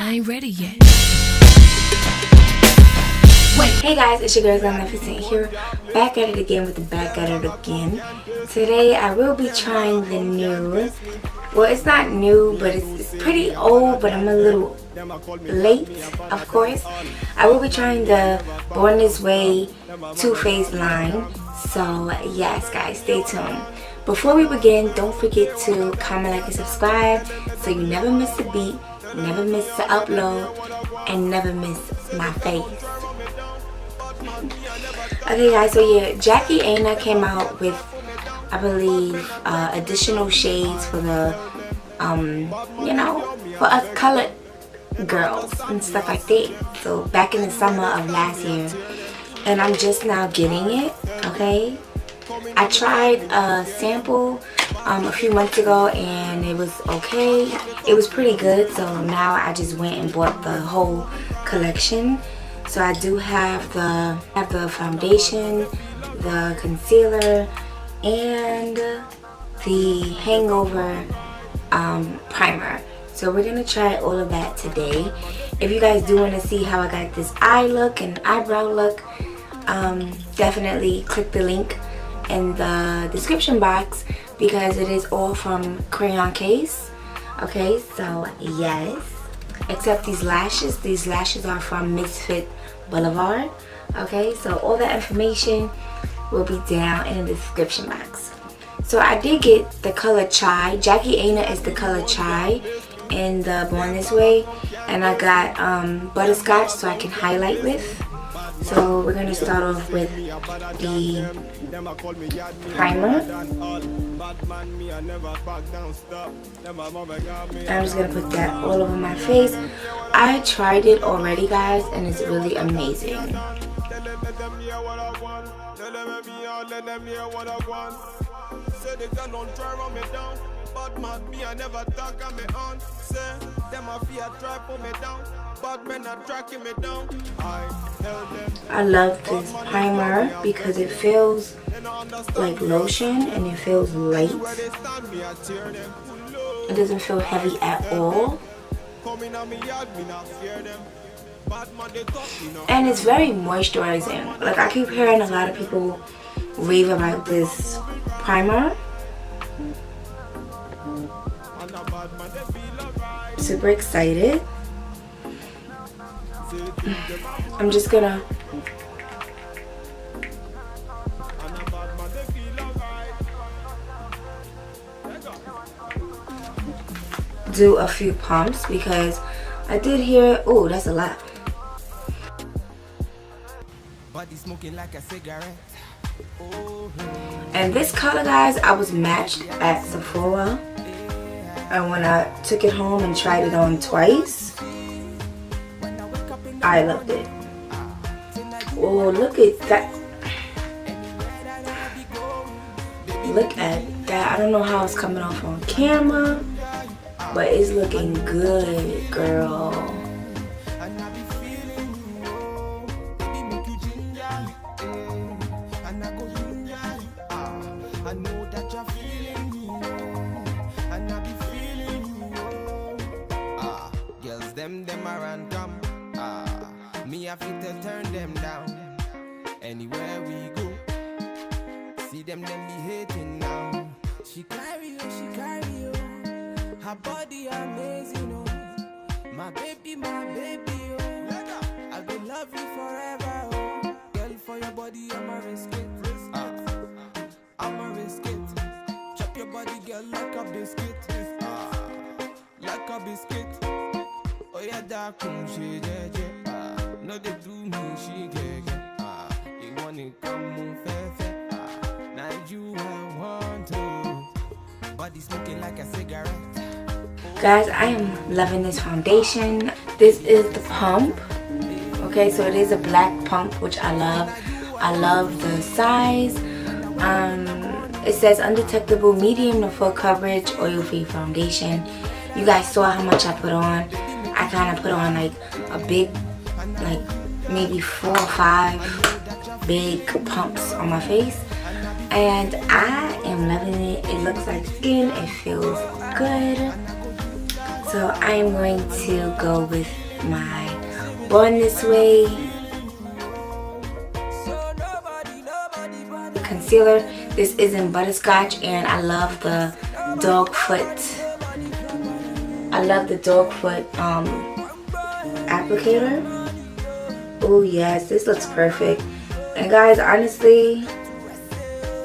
I ain't ready yet. Hey guys, it's your girl GlamNefercent here, back at it again with the back at it again. Today I will be trying the new, well it's not new but it's pretty old, but I'm a little late of course. I will be trying the Born This Way Too Faced line, so yes guys, stay tuned. Before we begin, don't forget to comment, like, and subscribe so you never miss a beat, never miss the upload, and never miss my face. Okay guys, so yeah, Jackie Aina came out with, I believe, additional shades for the, you know, for us colored girls and stuff like that. So back in the summer of last year, and I'm just now getting it, okay? I tried a sample a few months ago and it was okay. It was pretty good, so now I just went and bought the whole collection. So I do have the foundation, the concealer, and the hangover primer. So we're gonna try all of that today. If you guys do want to see how I got this eye look and eyebrow look, definitely click the link in the description box because it is all from Crayon Case. Okay, so yes, except these lashes are from Misfit Boulevard. Okay, so all that information will be down in the description box. So I did get the color Chai. Jackie Aina is the color Chai in the Born This Way, and I got Butterscotch so I can highlight with. So we're gonna start off with the primer. I'm just gonna put that all over my face. I tried it already guys and it's really amazing. I love this primer because it feels like lotion and it feels light. It doesn't feel heavy at all. And it's very moisturizing. Like, I keep hearing a lot of people rave about this primer. Super excited. I'm just gonna do a few pumps because I did hear, oh, that's a lot. And this color guys, I was matched at Sephora, and when I took it home and tried it on twice, I loved it. Oh, look at that. Look at that. I don't know how it's coming off on camera, but it's looking good, girl. Them are random. Me have to turn them down. Anywhere we go, see them be hating now. She carry you. Her body amazing, oh. My baby, oh. I will love you forever, oh. Girl, for your body, I'ma risk it. I'ma risk it. Chop your body, girl, like a biscuit. Like a biscuit. Oh yeah, that come she jeje. No they do me she get. You wanna come on fair. Now you I want to. Body smoking like a cigarette. Guys, I am loving this foundation. This is the pump. Okay, so it is a black pump, which I love. I love the size. It says undetectable medium to full coverage oil-free foundation. You guys saw how much I put on. I kind of put on like a big, like maybe 4 or 5 big pumps on my face, and I am loving it. It looks like skin. It feels good. So I am going to go with my Born This Way concealer. This is in Butterscotch, and I love the dog foot. I love the dog foot applicator. Oh yes, this looks perfect. And guys, honestly,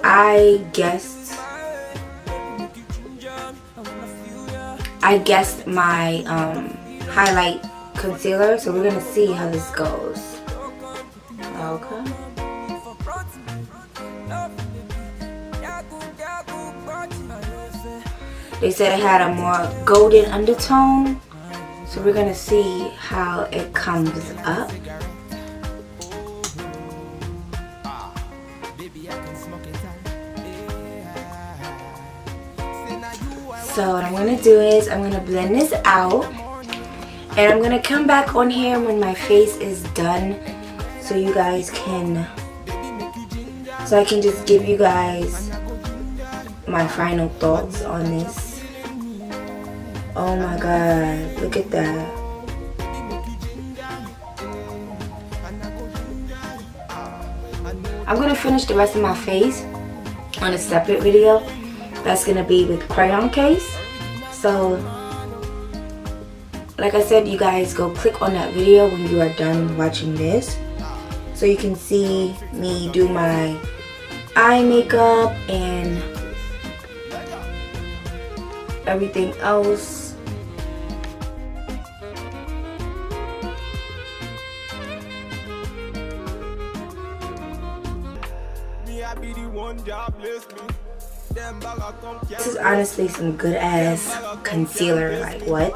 I guessed my highlight concealer, so we're gonna see how this goes. Okay. They said it had a more golden undertone, so we're gonna see how it comes up. So what I'm going to do is I'm going to blend this out, and I'm going to come back on here when my face is done, so you guys can, so I can just give you guys my final thoughts on this. Oh my god, look at that. I'm going to finish the rest of my face on a separate video. That's gonna be with crayon case. So like I said, you guys go click on that video when you are done watching this, so you can see me do my eye makeup and everything else. This is honestly some good ass concealer, like what?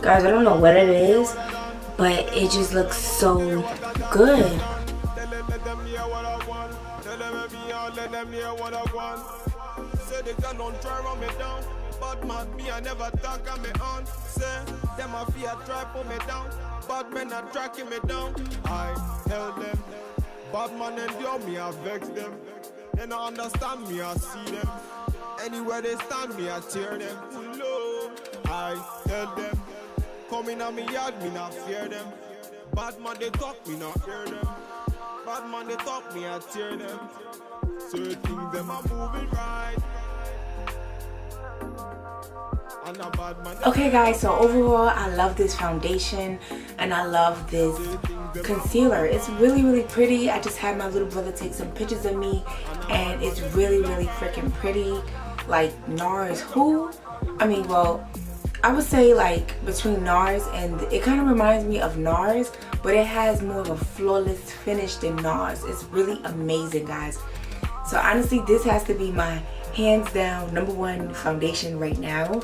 Guys, I don't know what it is, but it just looks so good. But man, me I never talk on me own. Say, them a fear try pull me down, but men are tracking me down. I tell them, bad man endure me, I vex them. They don't understand me, I see them. Anywhere they stand me, I tear them. Low. I tell them, come in on me yard, me not fear them. Bad man they talk, me not hear them. Bad man they talk, me I tear them. Certain them are moving right. Okay guys, so overall I love this foundation and I love this concealer. It's really pretty. I just had my little brother take some pictures of me, and it's really freaking pretty. Like NARS, who? I mean, well, I would say like between NARS and, it kind of reminds me of NARS, but it has more of a flawless finish than NARS. It's really amazing, guys. So honestly, this has to be my hands down #1 foundation right now.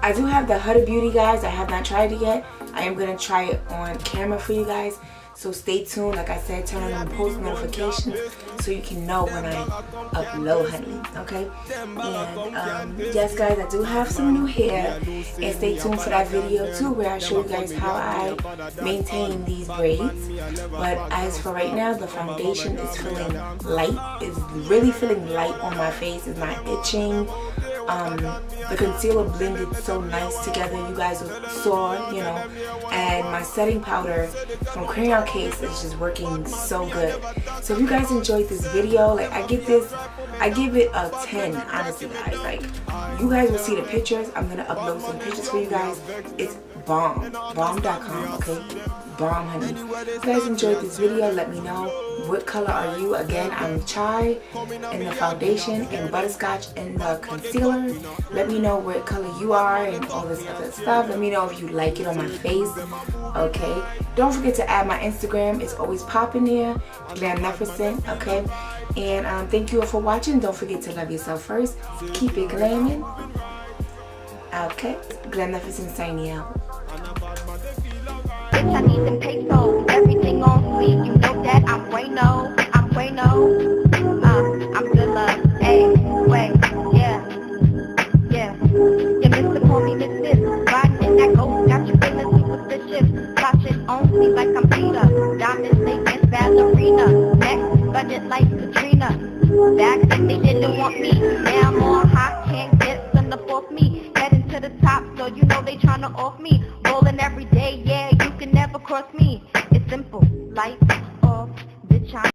I do have the Huda Beauty, guys. I have not tried it yet. I am going to try it on camera for you guys. So stay tuned. Like I said, turn on post notifications so you can know when I upload, honey. Okay? And yes, guys, I do have some new hair. And stay tuned for that video too, where I show you guys how I maintain these braids. But as for right now, the foundation is feeling light. It's really feeling light on my face. It's not itching. The concealer blended so nice together, you guys saw, you know, and my setting powder from Crayon Case is just working so good. So if you guys enjoyed this video, like I give it a 10, honestly, guys. Like, you guys will see the pictures. I'm gonna upload some pictures for you guys. It's bomb.com, okay? Bomb, honey. If you guys enjoyed this video, let me know. What color are you? Again, I'm Chai in the foundation and Butterscotch in the concealer. Let me know what color you are and all this other stuff. Let me know if you like it on my face. Okay. Don't forget to add my Instagram. It's always popping there. GlamNefercent. Okay. And thank you all for watching. Don't forget to love yourself first. Keep it glamming. Okay. GlamNefercent signing out. Bitch, I need them pesos, everything on fleek. You know that I'm bueno, I'm good love, hey, wait, yeah. You miss the call me Miss This, riding in that ghost, got you feeling superstitious, watching on me like I'm Peter, diamonds, they They didn't want me. Now I'm on hot, can't get some up off me. Heading to the top, so you know they tryna off me. Rolling every day, yeah, you can never cross me. It's simple, life